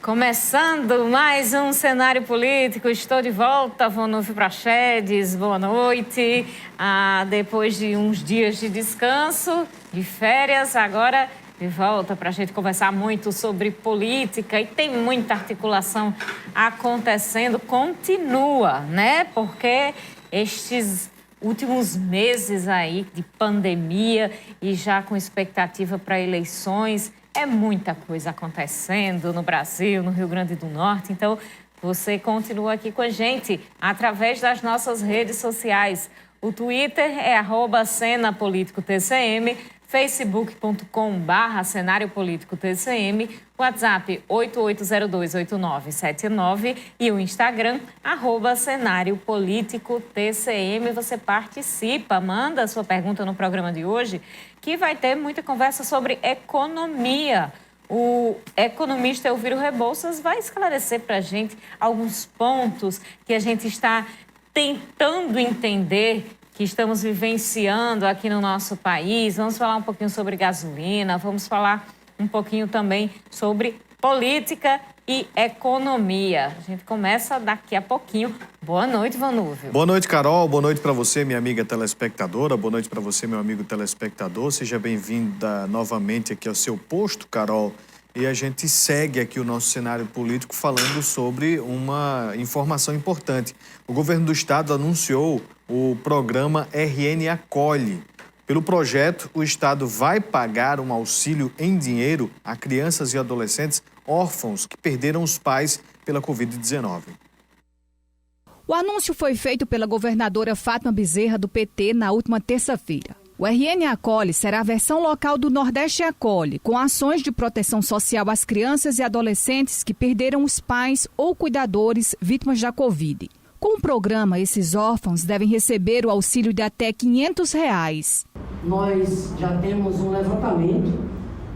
Começando mais um cenário político, estou de volta, Vanúvio Prachedes, boa noite. Depois de uns dias de descanso, de férias, agora de volta para a gente conversar muito sobre política e tem muita articulação acontecendo, continua, né? Porque estes últimos meses aí de pandemia e já com expectativa para eleições, é muita coisa acontecendo no Brasil, no Rio Grande do Norte. Então, você continua aqui com a gente através das nossas redes sociais. O Twitter é @cenapoliticotcm, facebook.com/cenário político TCM, WhatsApp 88028979 e o Instagram @cenário político TCM. Você participa, manda a sua pergunta no programa de hoje, que vai ter muita conversa sobre economia. O economista Elviro Rebouças vai esclarecer para a gente alguns pontos que a gente está tentando entender, que estamos vivenciando aqui no nosso país. Vamos falar um pouquinho sobre gasolina, vamos falar um pouquinho também sobre política e economia. A gente começa daqui a pouquinho. Boa noite, Vanúvio. Boa noite, Carol. Boa noite para você, minha amiga telespectadora. Boa noite para você, meu amigo telespectador. Seja bem-vinda novamente aqui ao seu posto, Carol. E a gente segue aqui o nosso cenário político falando sobre uma informação importante. O governo do estado anunciou o programa RN Acolhe. Pelo projeto, o estado vai pagar um auxílio em dinheiro a crianças e adolescentes órfãos que perderam os pais pela Covid-19. O anúncio foi feito pela governadora Fátima Bezerra, do PT, na última terça-feira. O RN Acolhe será a versão local do Nordeste Acolhe, com ações de proteção social às crianças e adolescentes que perderam os pais ou cuidadores vítimas da Covid. Com o programa, esses órfãos devem receber o auxílio de até R$ 500. Nós já temos um levantamento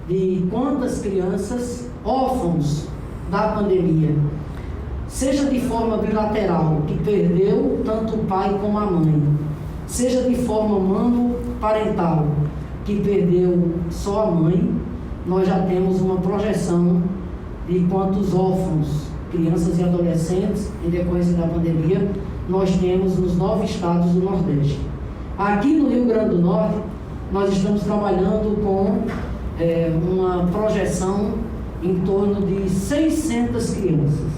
de quantas crianças órfãos da pandemia, seja de forma bilateral, que perdeu tanto o pai como a mãe, seja de forma monoparental, que perdeu só a mãe, nós já temos uma projeção de quantos órfãos, crianças e adolescentes, em decorrência da pandemia, nós temos nos 9 estados do Nordeste. Aqui no Rio Grande do Norte, nós estamos trabalhando com uma projeção em torno de 600 crianças.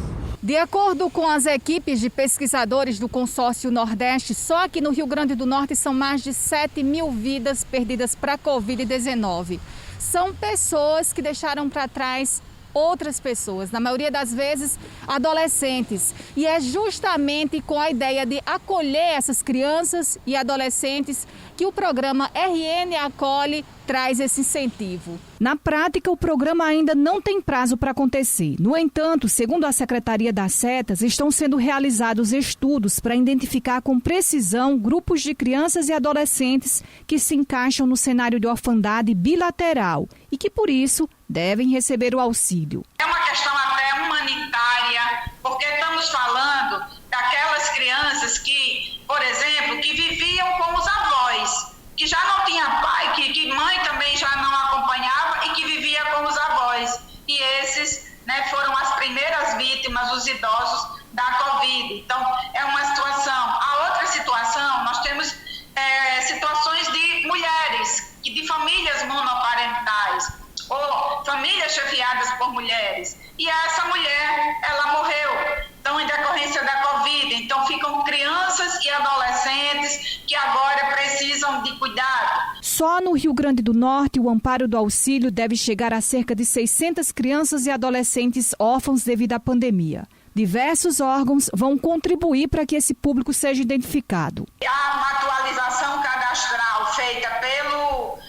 De acordo com as equipes de pesquisadores do Consórcio Nordeste, só aqui no Rio Grande do Norte são mais de 7 mil vidas perdidas para a Covid-19. São pessoas que deixaram para trás outras pessoas, na maioria das vezes adolescentes. E é justamente com a ideia de acolher essas crianças e adolescentes que o programa RN Acolhe traz esse incentivo. Na prática, o programa ainda não tem prazo para acontecer. No entanto, segundo a Secretaria das Setas, estão sendo realizados estudos para identificar com precisão grupos de crianças e adolescentes que se encaixam no cenário de orfandade bilateral e que, por isso, devem receber o auxílio. É uma questão até humanitária, porque estamos falando daquelas crianças que, por exemplo, que viviam com os avós, que já não tinha pai, que mãe também já não acompanhava e que vivia com os avós. E esses, foram as primeiras vítimas, os idosos da Covid. Então, é uma situação. A outra situação, nós temos situações de mulheres, de famílias monoparentais, ou famílias chefiadas por mulheres. E essa mulher, ela morreu, então, em decorrência da Covid. Então, ficam crianças e adolescentes que agora precisam de cuidado. Só no Rio Grande do Norte, o amparo do auxílio deve chegar a cerca de 600 crianças e adolescentes órfãos devido à pandemia. Diversos órgãos vão contribuir para que esse público seja identificado. Há uma atualização cadastral feita pelos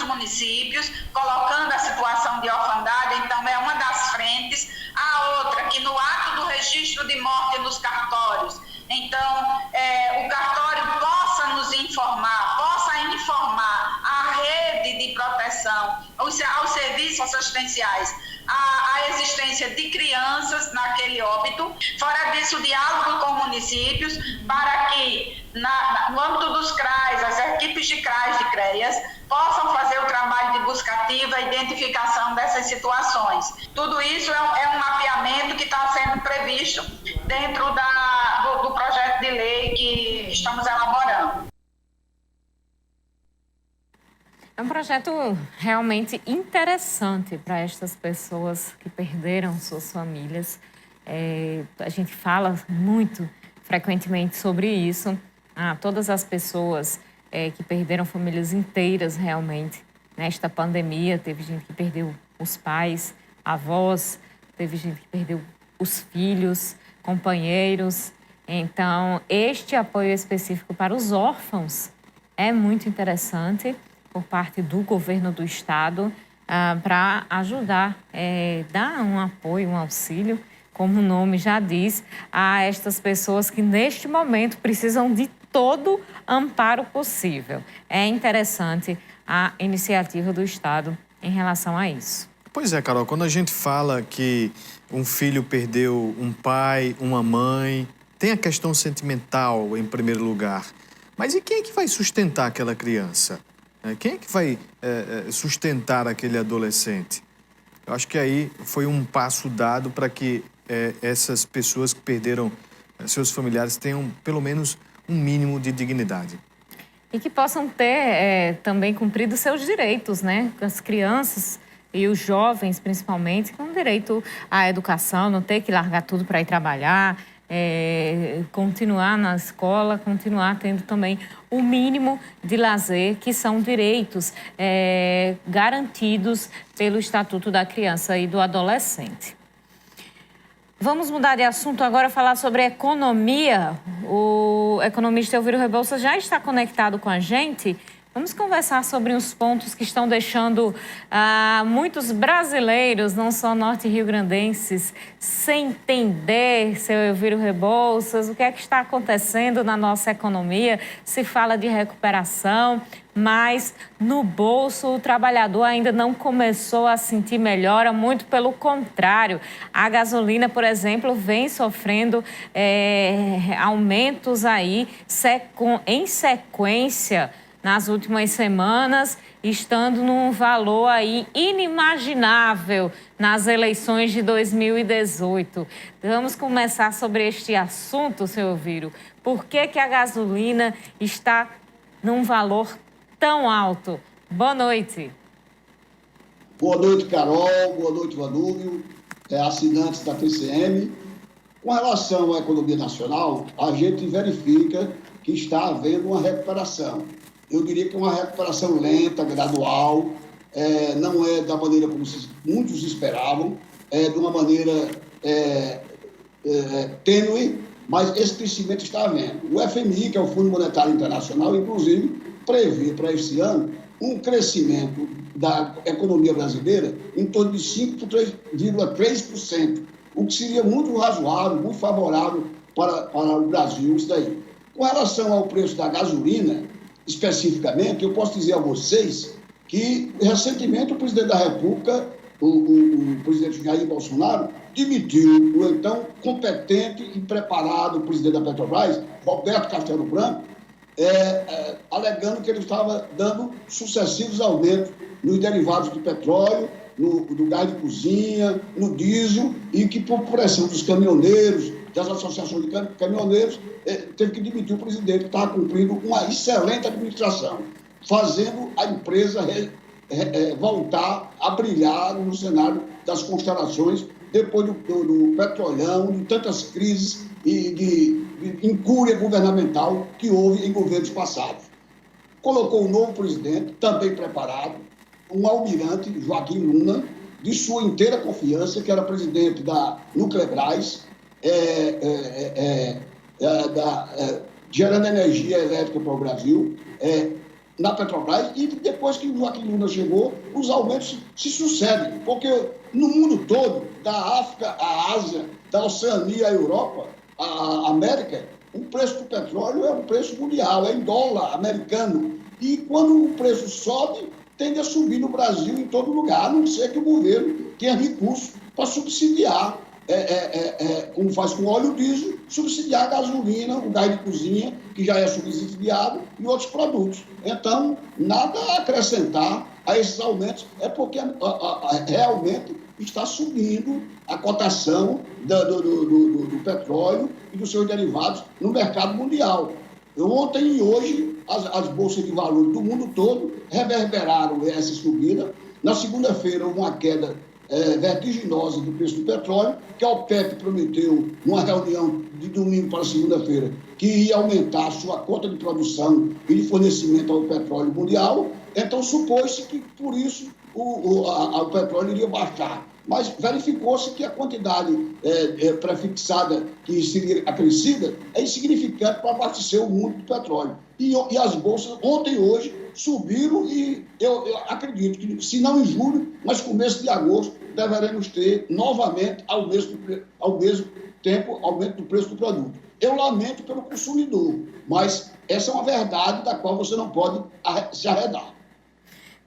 municípios, colocando a situação de orfandade, então é uma das frentes. A outra, que no ato do registro de morte nos cartórios, então o cartório possa nos informar, a rede de proteção, aos serviços assistenciais, a existência de crianças naquele óbito. Fora disso, o diálogo com municípios para que, no âmbito dos CRAs, as equipes de CRAs de CREAS, possam fazer o trabalho de busca ativa, a identificação dessas situações. Tudo isso é um mapeamento que está sendo previsto dentro do projeto de lei que estamos elaborando. É um projeto realmente interessante para estas pessoas que perderam suas famílias. A gente fala muito frequentemente sobre isso. Todas as pessoas que perderam famílias inteiras realmente nesta pandemia. Teve gente que perdeu os pais, avós, teve gente que perdeu os filhos, companheiros. Então, este apoio específico para os órfãos é muito interessante por parte do governo do estado para ajudar, dar um apoio, um auxílio, como o nome já diz, a estas pessoas que neste momento precisam de todo amparo possível. É interessante a iniciativa do estado em relação a isso. Pois é, Carol, quando a gente fala que um filho perdeu um pai, uma mãe, tem a questão sentimental em primeiro lugar. Mas e quem é que vai sustentar aquela criança? Quem é que vai sustentar aquele adolescente? Eu acho que aí foi um passo dado para que essas pessoas que perderam seus familiares tenham pelo menos um mínimo de dignidade. E que possam ter também cumprido seus direitos, né? As crianças e os jovens, principalmente, com direito à educação, não ter que largar tudo para ir trabalhar, continuar na escola, continuar tendo também o mínimo de lazer, que são direitos garantidos pelo Estatuto da Criança e do Adolescente. Vamos mudar de assunto agora, falar sobre economia. O economista Elviro Rebouças já está conectado com a gente. Vamos conversar sobre os pontos que estão deixando muitos brasileiros, não só norte-riograndenses, sem entender, seu Elviro Rebouças, o que é que está acontecendo na nossa economia. Se fala de recuperação, mas no bolso o trabalhador ainda não começou a sentir melhora, muito pelo contrário. A gasolina, por exemplo, vem sofrendo aumentos aí em sequência nas últimas semanas, estando num valor aí inimaginável nas eleições de 2018. Vamos começar sobre este assunto, seu Elviro. Por que a gasolina está num valor tão alto? Boa noite. Boa noite, Carol. Boa noite, Vanúbio, assinantes da TCM. Com relação à economia nacional, a gente verifica que está havendo uma recuperação. Eu diria que é uma recuperação lenta, gradual, não é da maneira como muitos esperavam, de uma maneira tênue, mas esse crescimento está havendo. O FMI, que é o Fundo Monetário Internacional, inclusive, prevê para este ano um crescimento da economia brasileira em torno de 5,3%, o que seria muito razoável, muito favorável para o Brasil, isso daí. Com relação ao preço da gasolina, especificamente, eu posso dizer a vocês que, recentemente, o presidente da República, o presidente Jair Bolsonaro, demitiu o então competente e preparado presidente da Petrobras, Roberto Castelo Branco, alegando que ele estava dando sucessivos aumentos nos derivados do petróleo, do gás de cozinha, no diesel, e que, por pressão dos caminhoneiros, das associações de caminhoneiros, teve que demitir o presidente, que estava cumprindo uma excelente administração, fazendo a empresa voltar a brilhar no cenário das constelações, depois do petrolão, de tantas crises e de incúria governamental que houve em governos passados. Colocou um novo presidente, também preparado, um almirante, Joaquim Luna, de sua inteira confiança, que era presidente da Nuclebras, gerando energia elétrica para o Brasil, na Petrobras, e depois que o Joaquim Luna chegou, os aumentos se sucedem, porque no mundo todo, da África à Ásia, da Oceania à Europa, à América, o preço do petróleo é um preço mundial, é em dólar americano. E quando o preço sobe, tende a subir no Brasil em todo lugar, a não ser que o governo tenha recursos para subsidiar, como faz com óleo diesel, subsidiar a gasolina, o gás de cozinha, que já é subsidiado, e outros produtos. Então, nada a acrescentar a esses aumentos, é porque realmente está subindo a cotação do petróleo e dos seus derivados no mercado mundial. Ontem e hoje, as bolsas de valores do mundo todo reverberaram essa subida. Na segunda-feira, houve uma queda vertiginosa do preço do petróleo, que a OPEP prometeu, numa reunião de domingo para segunda-feira, que ia aumentar a sua cota de produção e de fornecimento ao petróleo mundial. Então, supôs-se que, por isso, o petróleo iria baixar. Mas verificou-se que a quantidade prefixada que seria acrescida é insignificante para abastecer o mundo do petróleo. E as bolsas, ontem e hoje, subiram e eu acredito que, se não em julho, mas começo de agosto, deveremos ter novamente, ao mesmo tempo, aumento do preço do produto. Eu lamento pelo consumidor, mas essa é uma verdade da qual você não pode se arredar.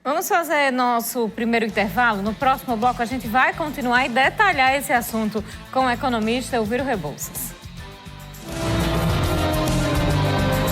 Vamos fazer nosso primeiro intervalo. No próximo bloco, a gente vai continuar e detalhar esse assunto com o economista Elviro Rebouças.